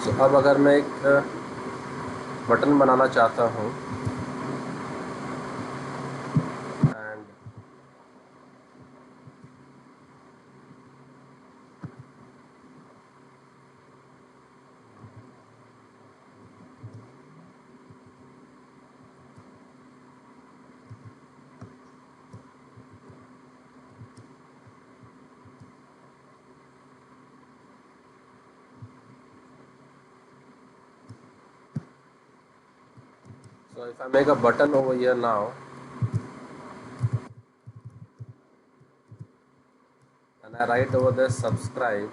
So, अब अगर मैं एक बटन बनाना चाहता हूँ and so if I make a button over here now and I write over there subscribe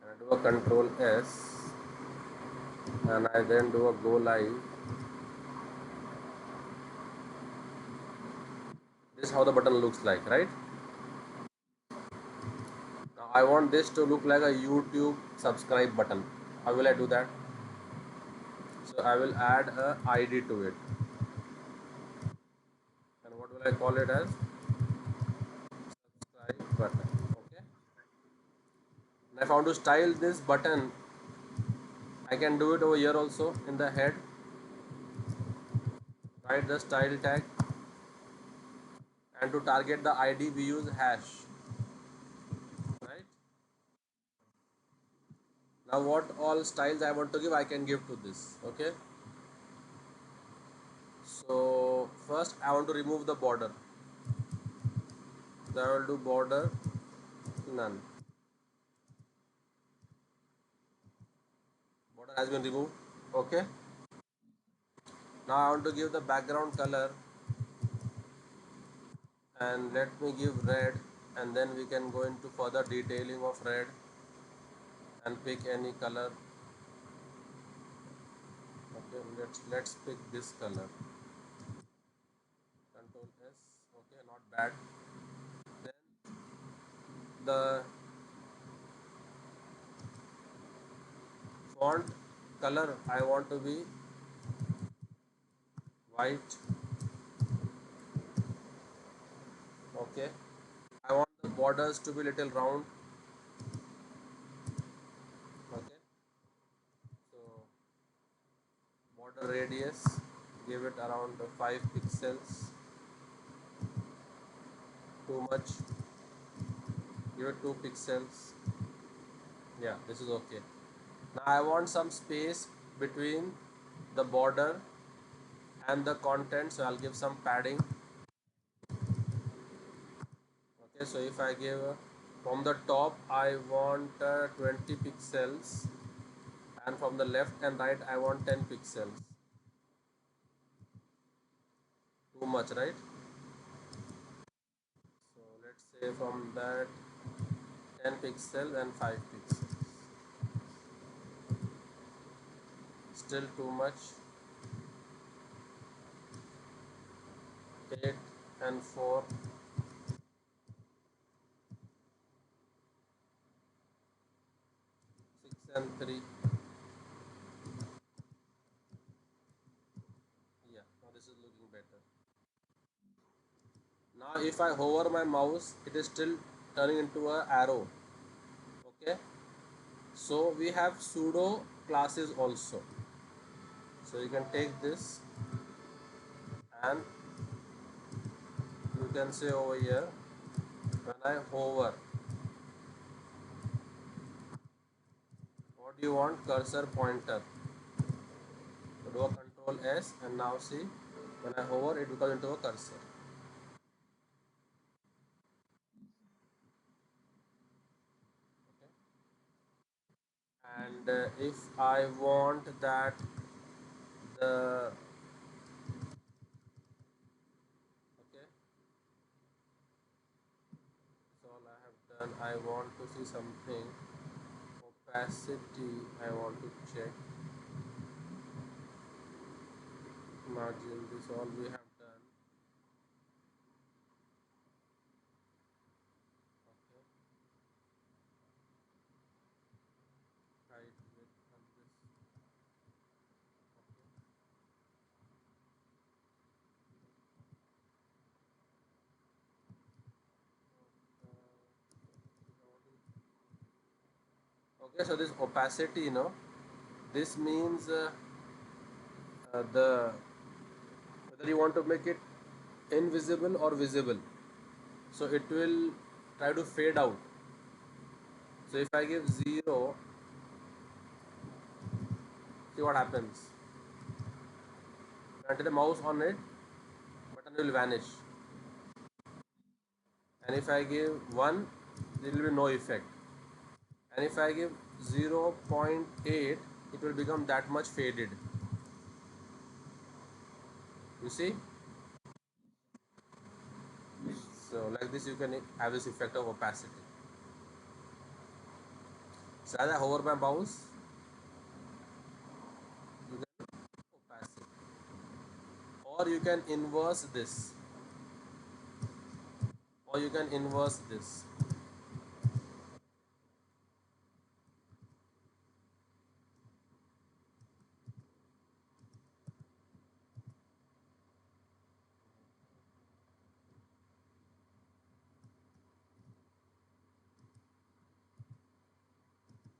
and I do a control S and I then do a go live. This is how the button looks like, right? Now I want this to look like a YouTube subscribe button. How will I do that? So I will add a ID to it. And what will I call it as? Subscribe button. Okay. And if I want to style this button, I can do it over here also in the head. Write the style tag, and to target the ID we use hash. Right. Now what all styles I want to give, I can give to this. Okay. So first I want to remove the border. So I will do border none. Border has been removed. Okay. Now I want to give the background color, and let me give red, and then we can go into further detailing of red and pick any color. Okay, let's pick this color. Control S. Okay, not bad. Then the font color I want to be white. Okay. I want the borders to be little round. Okay. So border radius, give it around 5 pixels. Too much. Give it 2 pixels. Yeah, this is okay. Now I want some space between the border and the content, so I'll give some padding. Okay, so if I give from the top I want 20 pixels, and from the left and right I want 10 pixels. Too much, right? So let's say from that 10 pixels and 5 pixels. Still too much. 8 and 4. 6 and 3. Yeah, now this is looking better. Now if I hover my mouse, it is still turning into a arrow. Okay, so we have pseudo classes also. So you can take this and you can say over here, when I hover, what do you want? Cursor pointer. So do a control S, and now see, when I hover it becomes into a cursor. Okay. And if I want that the okay, so all I have done, I want to see something. Opacity I want to check. Margin, this all we have done. Okay, height width and this. Okay. Okay, so this opacity, this means the whether you want to make it invisible or visible. So it will try to fade out. So if I give 0, see what happens. When I take the mouse on it, button will vanish. And if I give 1, there will be no effect. And if I give 0.8, it will become that much faded. You see? So like this you can have this effect of opacity. So as I hover my mouse, you can opacity. Or you can inverse this. Or you can inverse this.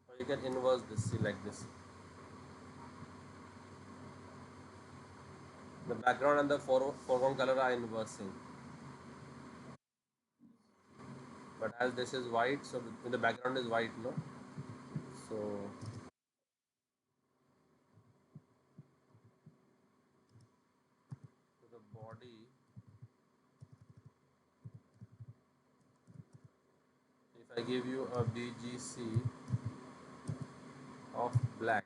Or you can inverse this, see like this. The background and the foreground color are inversing. But as this is white, so the background is white, no? So the body, if I give you a BGC of black,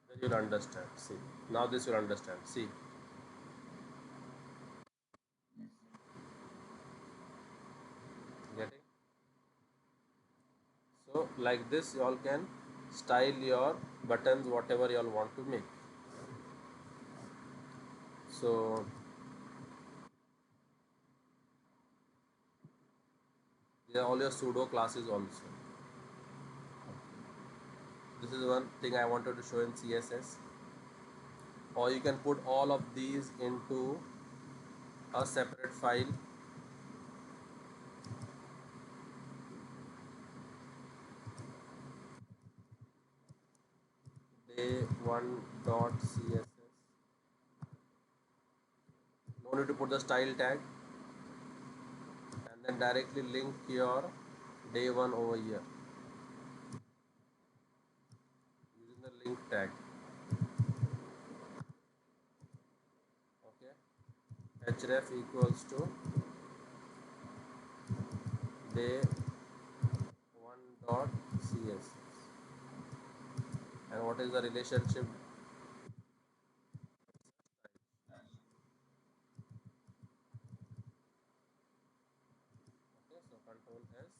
then you'll understand. See, now this you'll understand. See, getting? So like this, you all can style your buttons whatever you all want to make. So these are all your pseudo classes also. This is one thing I wanted to show in CSS. Or you can put all of these into a separate file. day1.css. No need to put the style tag, and then directly link your day1 over here using the link tag. Okay, href equals to day1.css. And what is the relationship? Okay, so control S.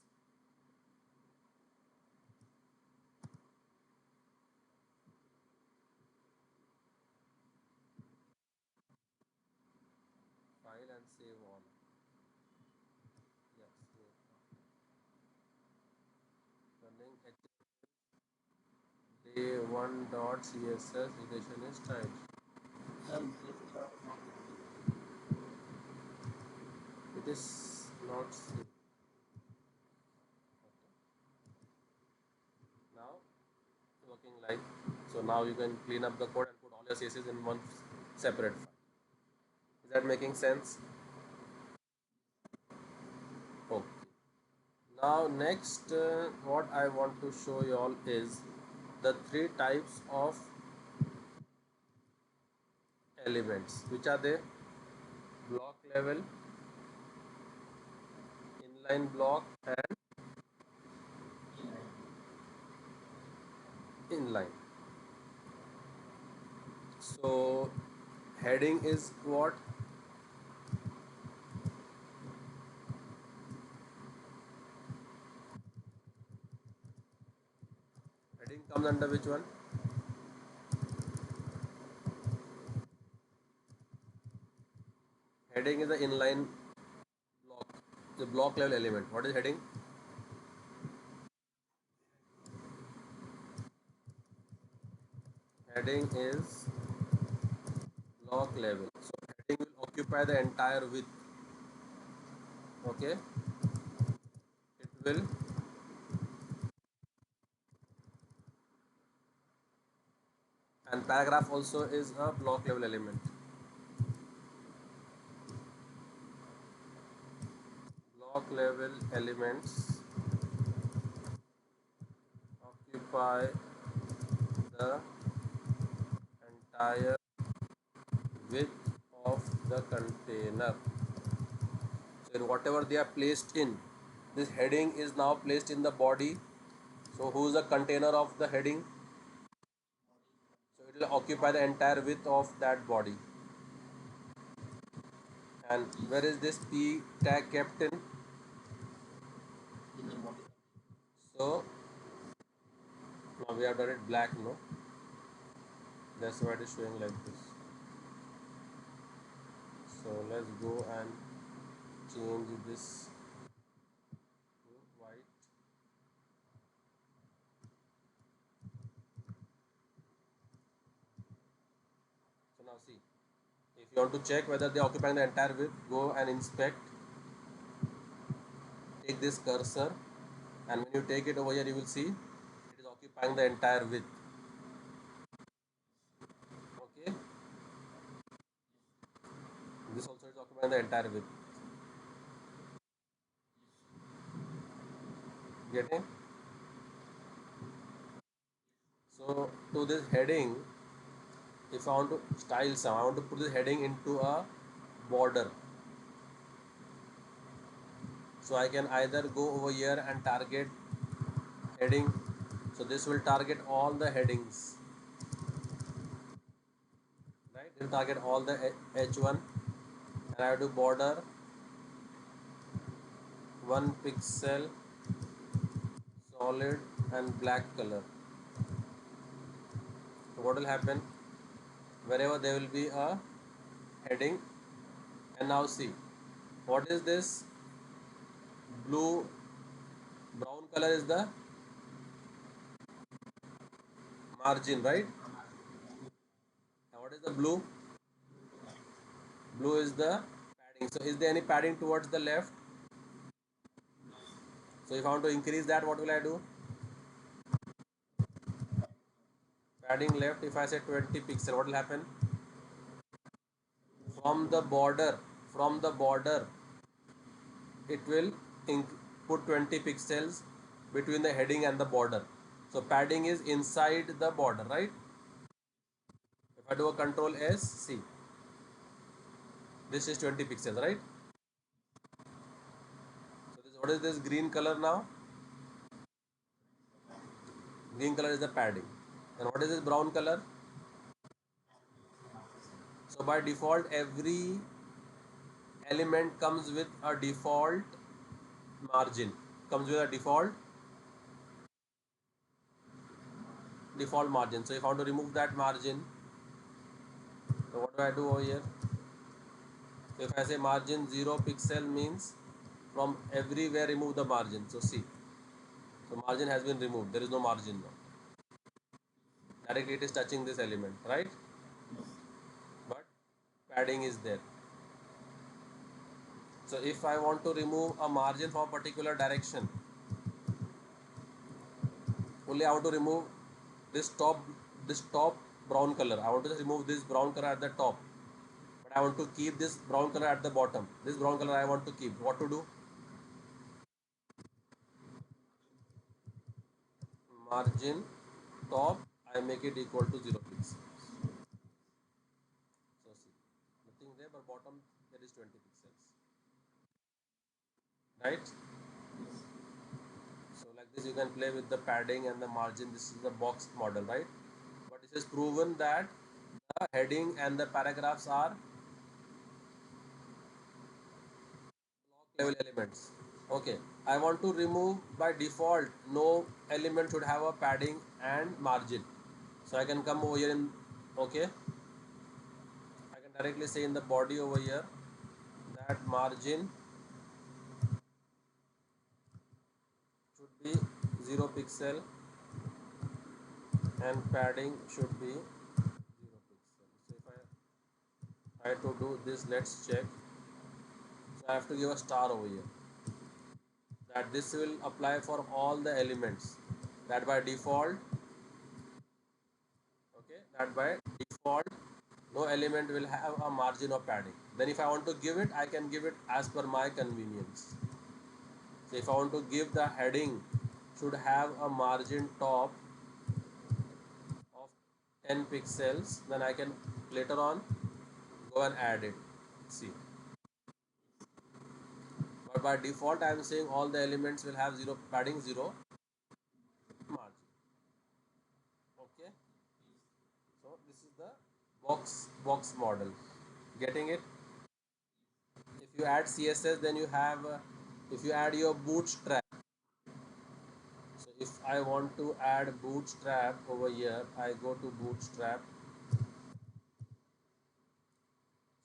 File and save all. Yes, save. Running day1.css relation is style. It is not saved. Okay. Now working like so. Now you can clean up the code and put all your CSS in one separate file. Is that making sense? Okay. Now next, what I want to show you all is the three types of elements. Which are they? Block level, inline block, and inline. So heading is what? Heading comes under which one? Heading is the inline block, the block level element. What is heading? Heading is block level. So heading will occupy the entire width. Okay, it will paragraph also is a block level element. Block level elements occupy the entire width of the container. So in whatever they are placed in, this heading is now placed in the body. So who is the container of the heading? So it will occupy the entire width of that body. And where is this P tag kept in? So now we have done it black, no? That's why it is showing like this. So let's go and change this to white. So now see, if you want to check whether they are occupying the entire width, go and inspect. Take this cursor, and when you take it over here, you will see it is occupying the entire width. Okay, this also is occupying the entire width. Getting? So to this heading, if I want to style some, I want to put this heading into a border. So I can either go over here and target heading. So this will target all the headings, right? It will target all the H1, and I have to border 1 pixel solid and black color. So what will happen? Wherever there will be a heading, and now see, what is this blue brown color is the margin, right? Now what is the blue? Blue is the padding. So is there any padding towards the left? So if I want to increase that, what will I do? Padding left, if I say 20 pixel, what will happen? From the border, from the border, it will put 20 pixels between the heading and the border. So padding is inside the border, right? If I do a control S, see, this is 20 pixels, right? So this, what is this green color now? Green color is the padding. And what is this brown color? So by default, every element comes with a default margin. Comes with a default margin. So if I want to remove that margin, so what do I do over here? So if I say margin 0 pixel means from everywhere remove the margin. So see, so margin has been removed. There is no margin now. Directly it is touching this element, right? But padding is there. So if I want to remove a margin from a particular direction, only I want to remove this top brown color. I want to just remove this brown color at the top, but I want to keep this brown color at the bottom. This brown color I want to keep. What to do? Margin top, I make it equal to 0 pixels. So see, nothing there, but bottom there is 20 pixels, right? So like this you can play with the padding and the margin. This is the box model, right? But it is proven that the heading and the paragraphs are block level elements. Okay, I want to remove by default no element should have a padding and margin. So I can come over here in, okay, I can directly say in the body over here that margin should be 0 pixel and padding should be 0 pixel. So if I try to do this, let's check. So I have to give a star over here, that this will apply for all the elements, that by default, okay, that by default no element will have a margin of padding. Then if I want to give it, I can give it as per my convenience. So if I want to give the heading should have a margin top of 10 pixels, then I can later on go and add it. See, but by default I am saying all the elements will have zero padding, zero margin. Okay, so this is the box model. Getting it? If you add CSS, then you have if you add your Bootstrap. So if I want to add Bootstrap over here, I go to Bootstrap.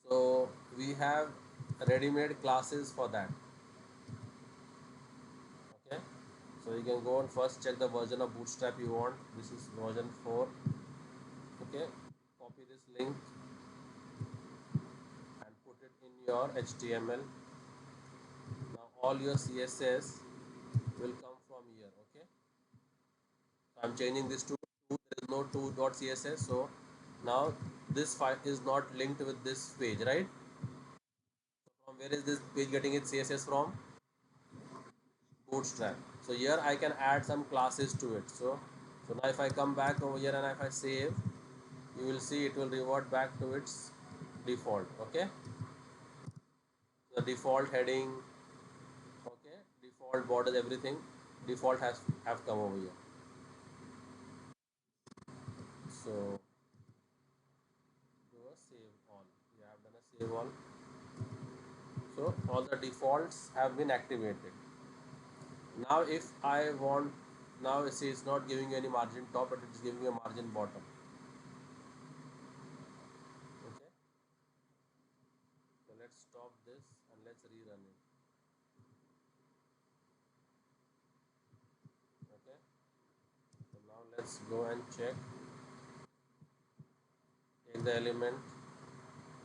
So we have ready-made classes for that. Okay, so you can go and first check the version of Bootstrap you want. This is version 4. Okay, copy this link and put it in your HTML. Now all your CSS will come from here. Okay, so I'm changing this to 2. There is no 2.css. So now this file is not linked with this page, right? So from where is this page getting its CSS from? Bootstrap. So here I can add some classes to it. So now if I come back over here and if I save, you will see it will revert back to its default. Okay, the default heading, okay, default borders, everything default has have come over here. So do a save all. We have done a save all. So all the defaults have been activated. Now if I want, now see it's not giving you any margin top, but it is giving you a margin bottom. Okay, so let's stop this and let's rerun it. Okay, so now let's go and check. Take the element.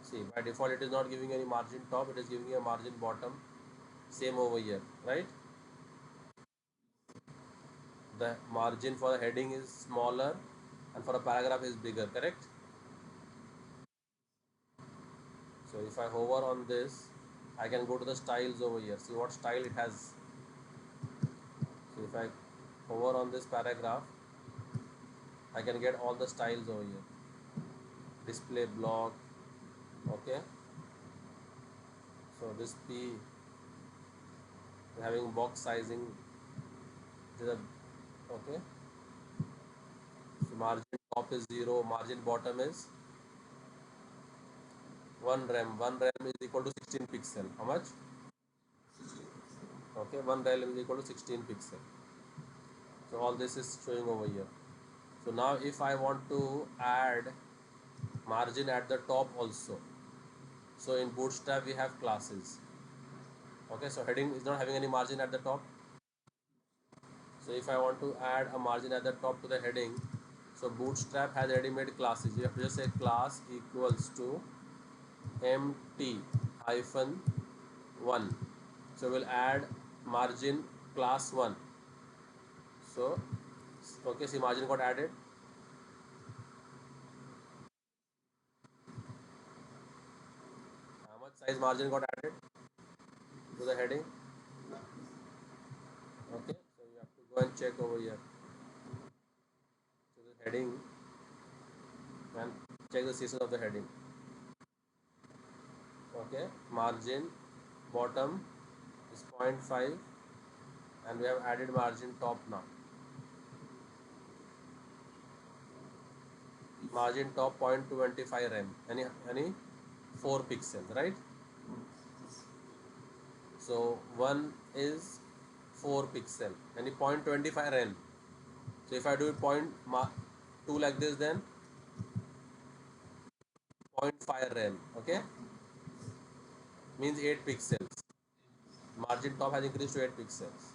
See, by default it is not giving any margin top, it is giving you a margin bottom. Same over here, right? The margin for the heading is smaller and for a paragraph is bigger, correct? So if I hover on this, I can go to the styles over here. See what style it has. So if I hover on this paragraph, I can get all the styles over here. Display block, okay. So this P having box sizing, okay. So margin top is 0, margin bottom is 1 rem. 1 rem is equal to 16 pixel. How much? Okay, 1 rem is equal to 16 pixel. So all this is showing over here. So now if I want to add margin at the top also, so in Bootstrap we have classes. Okay, so heading is not having any margin at the top. So if I want to add a margin at the top to the heading, so Bootstrap has ready-made classes. You have to just say class equals to empty hyphen 1. So we'll add margin class 1. So okay, see margin got added. How much size margin got added to the heading? Okay, so you have to go and check over here. So the heading and check the CSS of the heading. Okay, margin bottom is 0.5 and we have added margin top now. Margin top 0.25 rem, any 4 pixels, right? So 1 is 4 pixel, any 0.25 rem. So if I do it 2 like this, then 0.5 rem, okay, means 8 pixels. Margin top has increased to 8 pixels.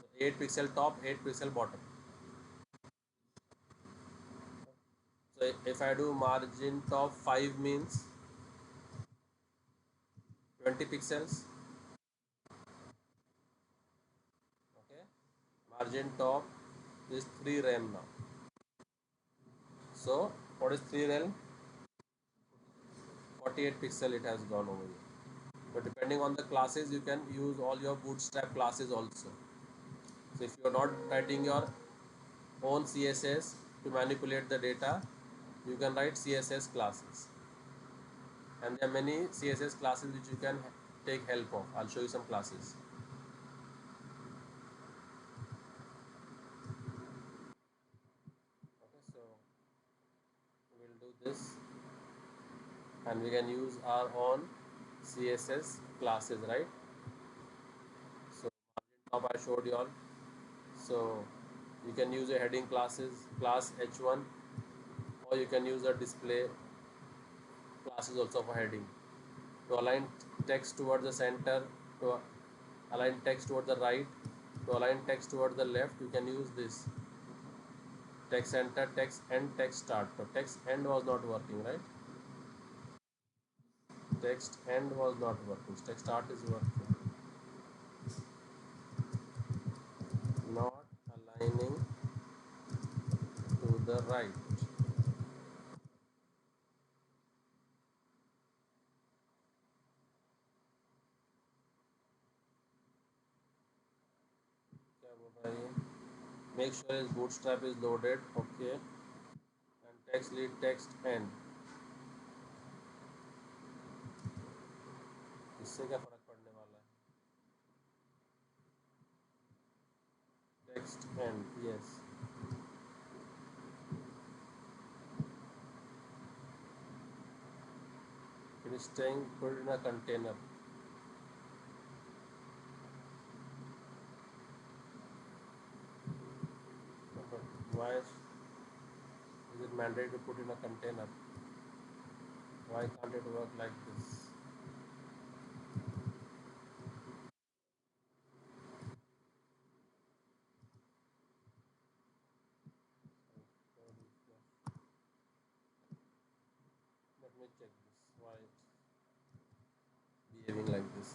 So 8 pixel top, 8 pixel bottom. So if I do margin top 5 means 20 pixels. Okay, margin top is 3 rem now. So what is 3rel? 48 pixel it has gone over here. But depending on the classes, you can use all your Bootstrap classes also. So if you are not writing your own CSS to manipulate the data, you can write CSS classes. And there are many CSS classes which you can take help of. I'll show you some classes. Okay, so we'll do this, and we can use our own CSS classes, right? So margin top I showed you all. So you can use a heading classes, class h1, or you can use a display classes also for heading. To align text towards the center, to align text towards the right, to align text towards the left, you can use this text center, text end, text start. So text end was not working, right? Text end was not working. Text start is working. Not aligning to the right. क्या बोल रहा है ये? Make sure his bootstrap is loaded. Okay. And text lead, text end. इससे क्या फर्क पड़ने वाला है? Text end, yes. It is staying put in a container. But why is it mandatory to put in a container? Why can't it work like this? Let me check this. Why it's behaving like this?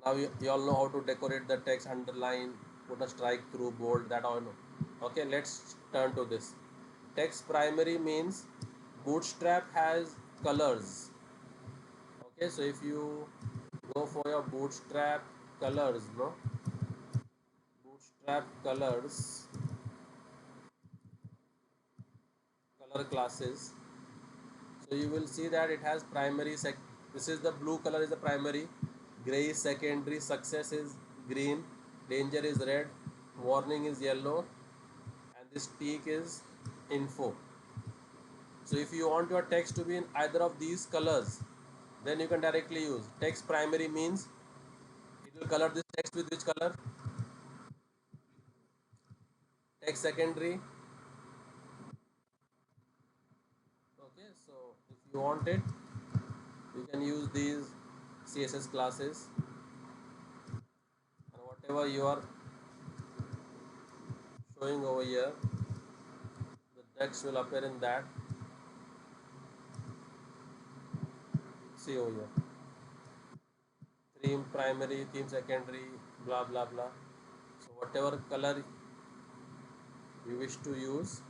Now you all know how to decorate the text, underline, put a strike through, bold. That all know. Okay, let's turn to this. Text primary means Bootstrap has colors. Okay, so if you go for your Bootstrap colors, no, Bootstrap colors, color classes, so you will see that it has primary this is the blue color is the primary, gray is secondary, success is green, danger is red, warning is yellow, and this peak is info. So if you want your text to be in either of these colors, then you can directly use text primary means it will color this text with which color? Text secondary. Okay, so if you want it, you can use these CSS classes, and whatever you are showing over here, the text will appear in that. See over here, theme primary, theme secondary, blah blah blah. So whatever color you wish to use,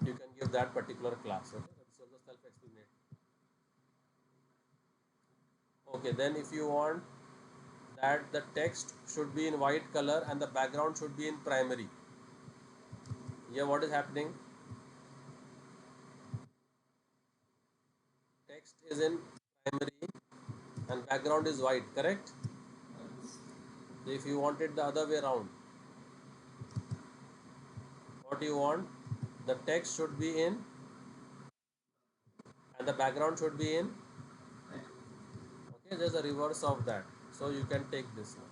you can give that particular class. Okay, that's also self-explanatory. Okay, then if you want that the text should be in white color and the background should be in primary. Here what is happening? Text is in primary and background is white, correct? So if you want it the other way around, what you want? The text should be in and the background should be in. Okay, there's a reverse of that. So you can take this now.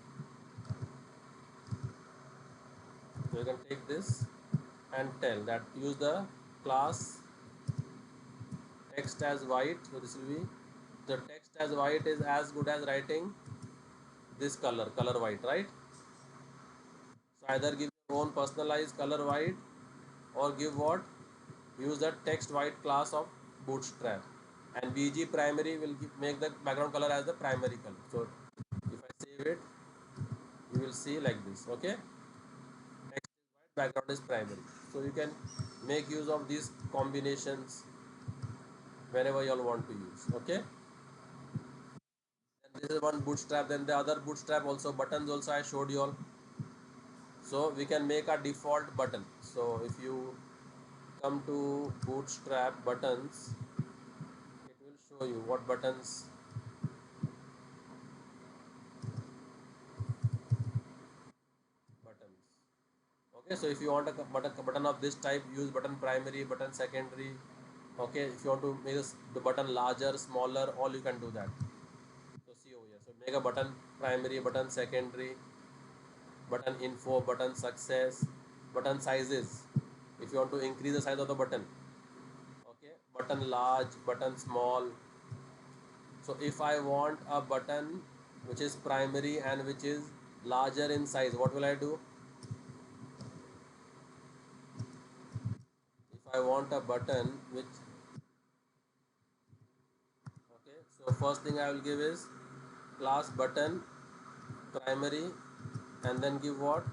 So you can take this and tell that use the class text as white. So this will be the text as white is as good as writing this color white, right? So either give your own personalized color white or give what? Use the text white class of Bootstrap. And BG primary will make the background color as the primary color. So if I save it, you will see like this. Okay. background is primary. So you can make use of these combinations whenever you all want to use. Okay. And this is one bootstrap. Then the other bootstrap also, buttons also I showed you all. So we can make a default button. So if you come to bootstrap buttons, it will show you what buttons. Okay, so if you want a button of this type, use button primary, button secondary. Okay, if you want to make the button larger, smaller, all you can do that. So see over here. So make a button primary, button secondary, button info, button success, button sizes. If you want to increase the size of the button, okay, button large, button small. So if I want a button which is primary and which is larger in size, what will I do? If I want a button which, okay, so first thing I will give is class button primary, and then give what?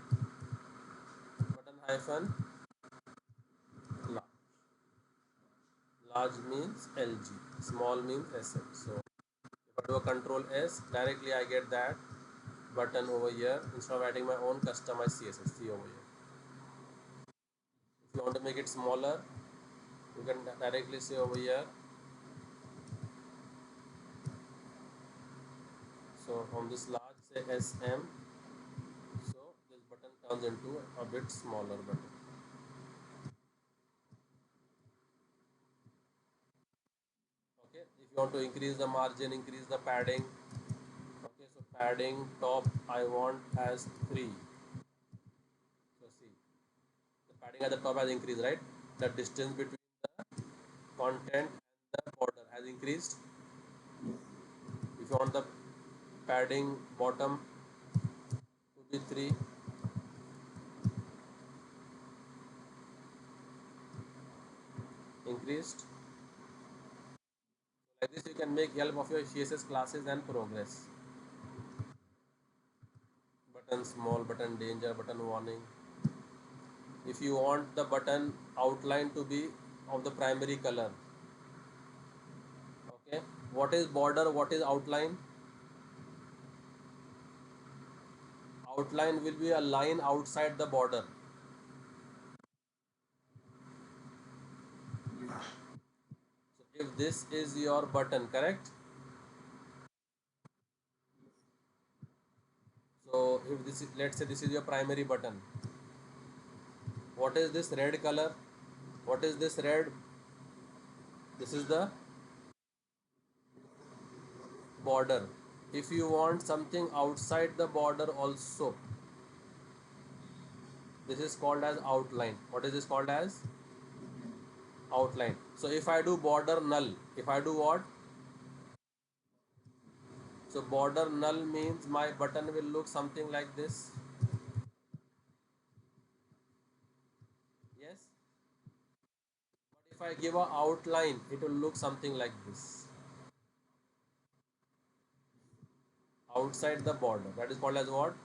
Button hyphen large. Large means LG, small means SM. So if I do a control S, directly I get that button over here instead of adding my own customized CSS. See over here. If you want to make it smaller, you can directly say over here. So on this large, say SM. So this button turns into a bit smaller button. Okay. If you want to increase the margin, increase the padding. Okay. So padding top I want as 3. So see, the padding at the top has increased, right? The distance between the content and the border has increased. If you want the padding bottom to be 3, increased. Like this you can make help of your CSS classes and progress. Button small, button danger, button warning. If you want the button outline to be of the primary color, okay, what is border, what is outline? Outline will be a line outside the border. So if this is your button, correct? So if this is, let's say this is your primary button, what is this red color? What is this red? This is the border. If you want something outside the border also, this is called as outline. What is this called as? Outline. So if I do border null, if I do what? So border null means my button will look something like this. Yes. But if I give a outline, it will look something like this. Outside the border. That is called as what?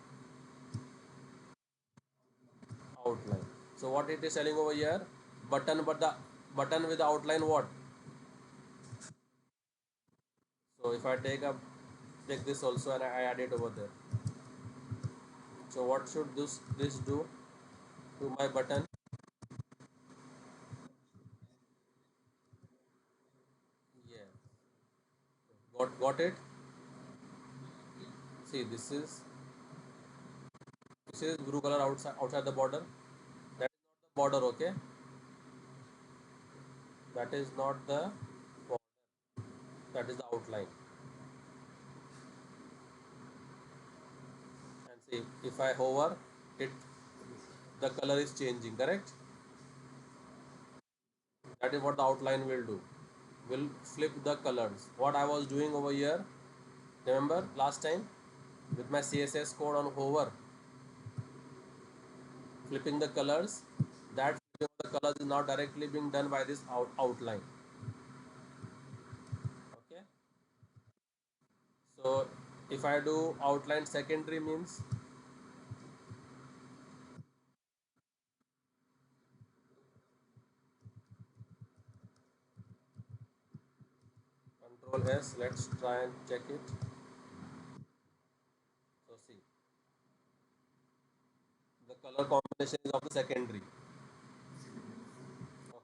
Outline. So what it is telling over here? Button, but the button with the outline what? So if I take this also and I add it over there. So what should this do to my button? Yeah. Got it? See, this is blue color outside the border. That is not the border, okay? That is not the border. That is the outline. And see, if I hover, it the color is changing, correct? That is what the outline will do. Will flip the colors. What I was doing over here, remember last time with my CSS code on hover, flipping the colors. That flipping of the colors is now directly being done by this outline. Okay. So if I do outline secondary means Control S. Let's try and check it. So see, the color combination is of the secondary.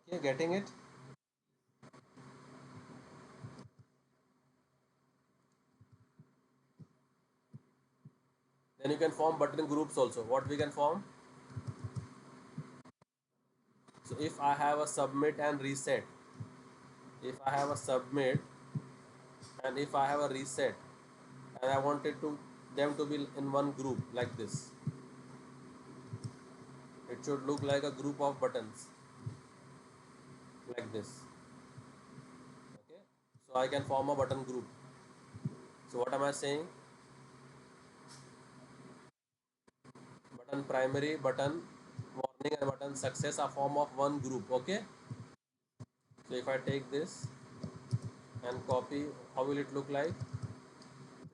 Okay, getting it? Then you can form button groups also. What we can form? So if I have a submit and reset, if I have a submit and if I have a reset, and I wanted to them to be in one group like this, it should look like a group of buttons like this. Okay, so I can form a button group. So what am I saying? Button primary, button warning and button success are form of one group. Okay, so if I take this and copy, how will it look like?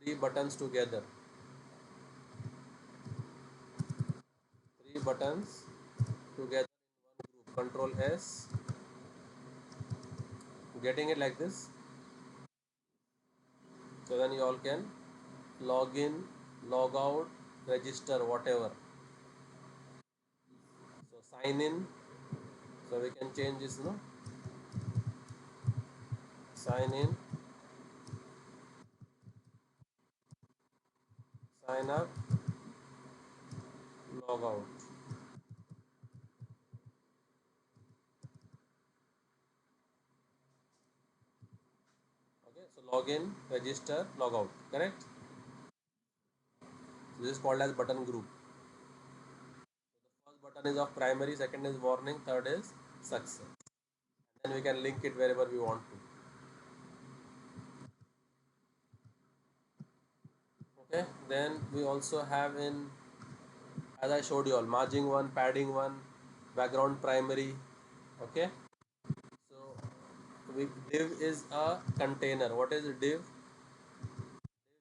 Three buttons together, three buttons together in one group. Control S. Getting it like this? So then you all can log in, log out, register, whatever. So sign in. So we can change this, no? Sign in, sign up, log out. Okay, so log in, register, log out. Correct? So this is called as button group. So the first button is of primary, second is warning, third is success. And then we can link it wherever we want to. Okay, then we also have in, as I showed you all, margin one, padding one, background primary. Okay, so div is a container. What is a div?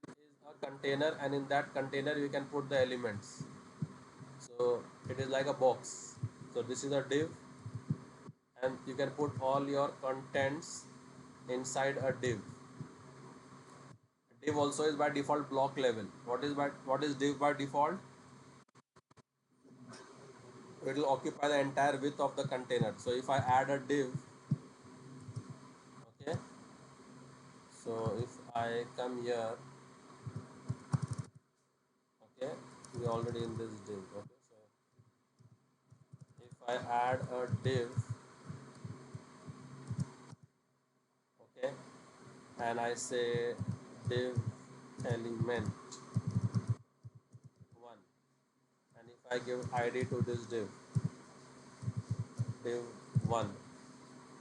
Div is a container, and in that container you can put the elements. So it is like a box. So this is a div, and you can put all your contents inside a div. Div also is by default block level. What is div by default? It will occupy the entire width of the container. So if I add a div, okay, so if I come here, okay, we already in this div. Okay, so if I add a div, okay, and I say div element one, and if I give id to this div one,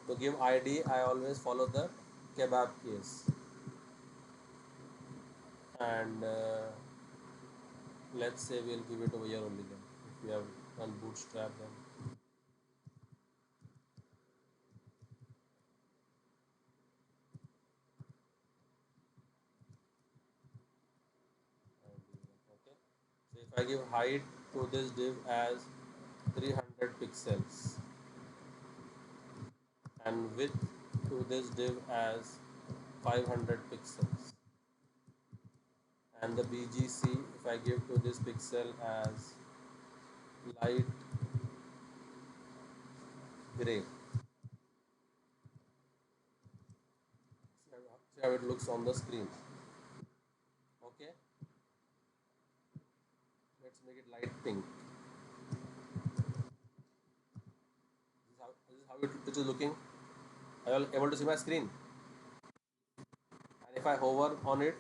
to give id I always follow the kebab case, and let's say we'll give it over here only then. If we have done bootstrap, then okay. So if I give height to this div as 300 pixels and width to this div as 500 pixels, and the BGC if I give to this pixel as light gray. See how it looks on the screen. Okay, let's make it light pink. This is looking. Are you able to see my screen? And if I hover on it,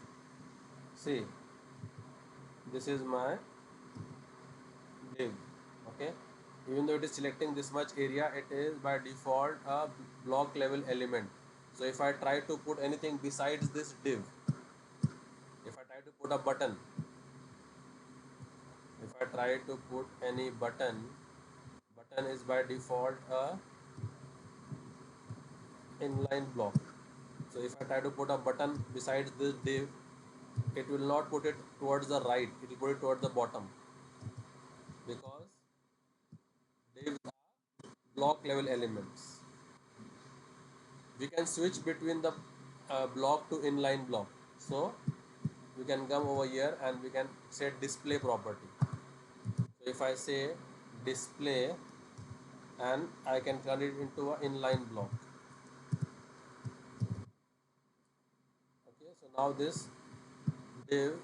see, this is my div. Okay, even though it is selecting this much area, it is by default a block level element. So if I try to put anything besides this div, if I try to put a button, if I try to put any button is by default a inline block. So if I try to put a button besides this div, it will not put it towards the right, it will put it towards the bottom, because divs are block level elements. We can switch between the block to inline block. So we can come over here and we can set display property. So if I say display, and I can turn it into an inline block. Okay, so now this div,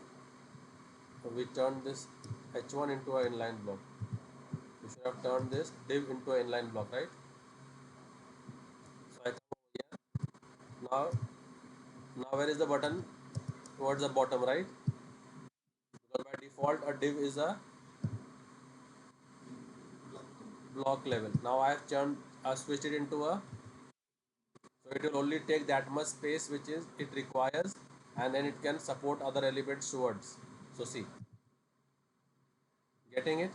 we turn this h1 into an inline block. We should have turned this div into an inline block, right? So I come over here. Now where is the button? Towards the bottom, right? Because by default a div is a block level. Now I have switched it into a, so it will only take that much space which is it requires, and then it can support other elements towards. So see, getting it?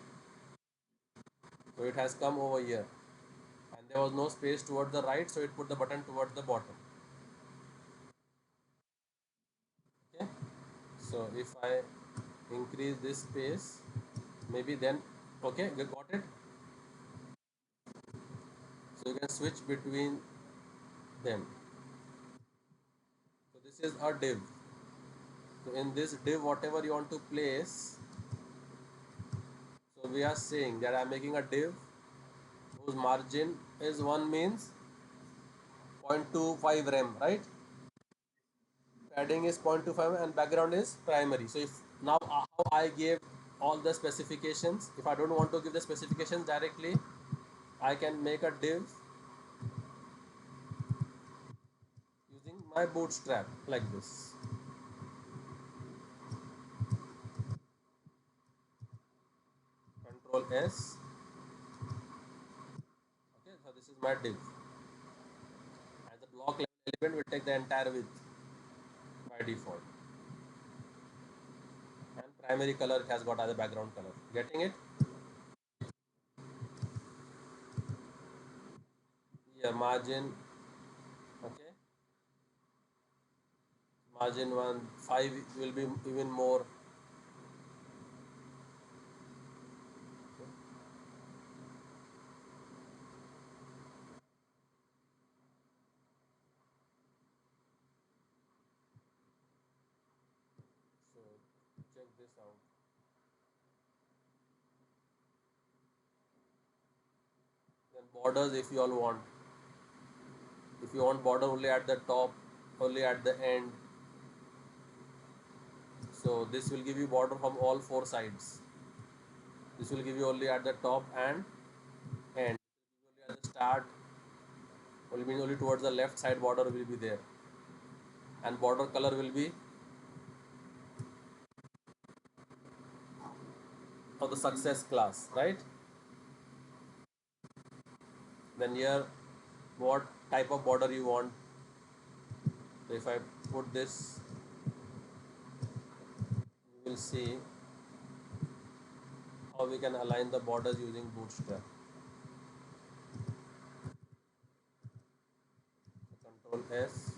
So it has come over here, and there was no space towards the right, so it put the button towards the bottom. Okay, so if I increase this space, maybe then, okay, you got it. So you can switch between them. So this is a div. So in this div, whatever you want to place, so we are saying that I'm making a div whose margin is 1 means 0.25 rem, right? Padding is 0.25 and background is primary. So if now how I gave all the specifications, if I don't want to give the specifications directly, I can make a div using my Bootstrap like this. Control S. Okay, so this is my div. As a block level element, will take the entire width by default. And primary color has got as a background color. Getting it? Yeah, margin. Okay, margin 1, 5 will be even more. So check this out. Then borders, if you all want. If you want border only at the top, only at the end, so this will give you border from all four sides. This will give you only at the top and end. Only at the start, only means only towards the left side border will be there, and border color will be of the success class, right? Then here, what type of border you want. So if I put this, you will see how we can align the borders using Bootstrap. So Control S.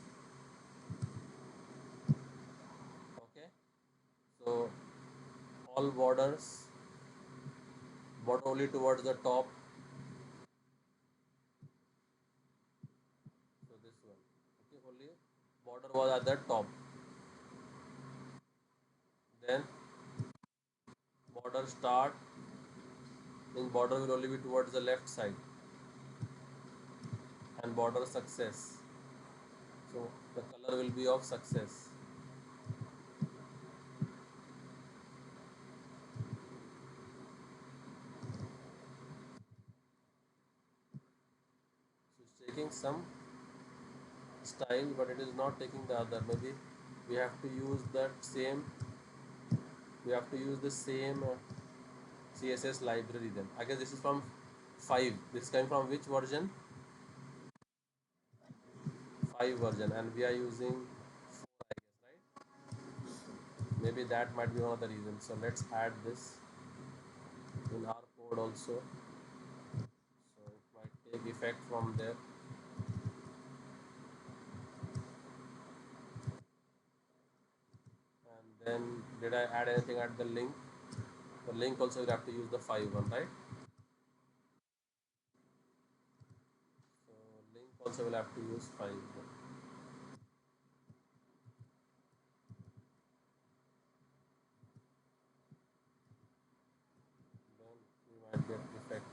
Okay. So all borders, border only towards the top. So this one. Okay, only border was at the top. Then border start means border will only be towards the left side, and border success. So the color will be of success. So it's taking some style, but it is not taking the other. Maybe we have to use that same. We have to use the same CSS library. Then I guess this is from 5. This is coming from which version? 5 version, and we are using 4, I guess, right? Maybe that might be one of the reasons. So let's add this in our code also. So it might take effect from there. And then did I add anything at the link? The link also will have to use the 5 one, right? So link also will have to use 5 one. get effect.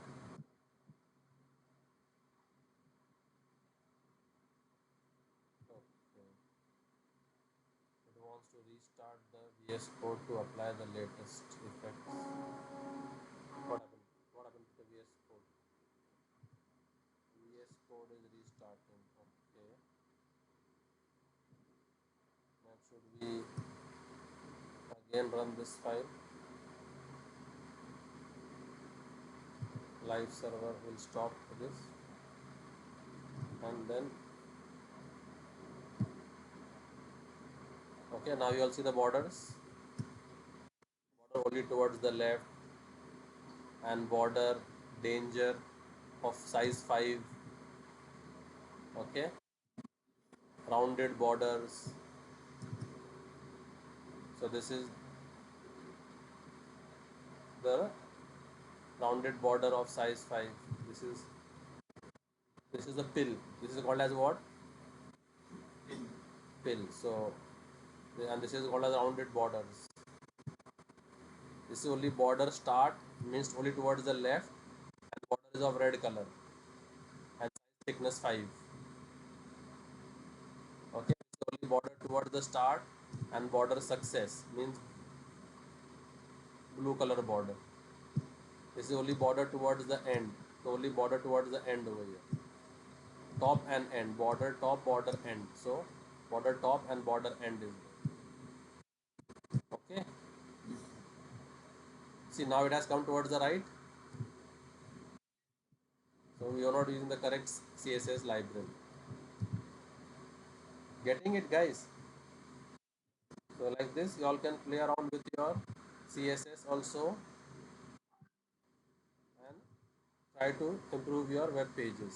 Okay. It wants to restart the VS Code to apply the latest effects. What happened? What happened to the VS Code? VS Code is restarting. Okay. Now should we again run this file? Live server will stop this, and then okay. Now you all see the borders. Border only towards the left, and border danger of size 5. Okay, rounded borders. So this is the rounded border of size 5. This is a pill. This is called as what? Pill. So and this is called as rounded borders. This is only border start, means only towards the left, and border is of red color and size thickness 5. Okay, so only border towards the start, and border success means blue color border. This is only border towards the end. So only border towards the end over here. Top and end. Border top, border end. So border top and border end is there. Okay. See, now it has come towards the right. So we are not using the correct CSS library. Getting it, guys? So like this, you all can play around with your CSS also and try to improve your web pages.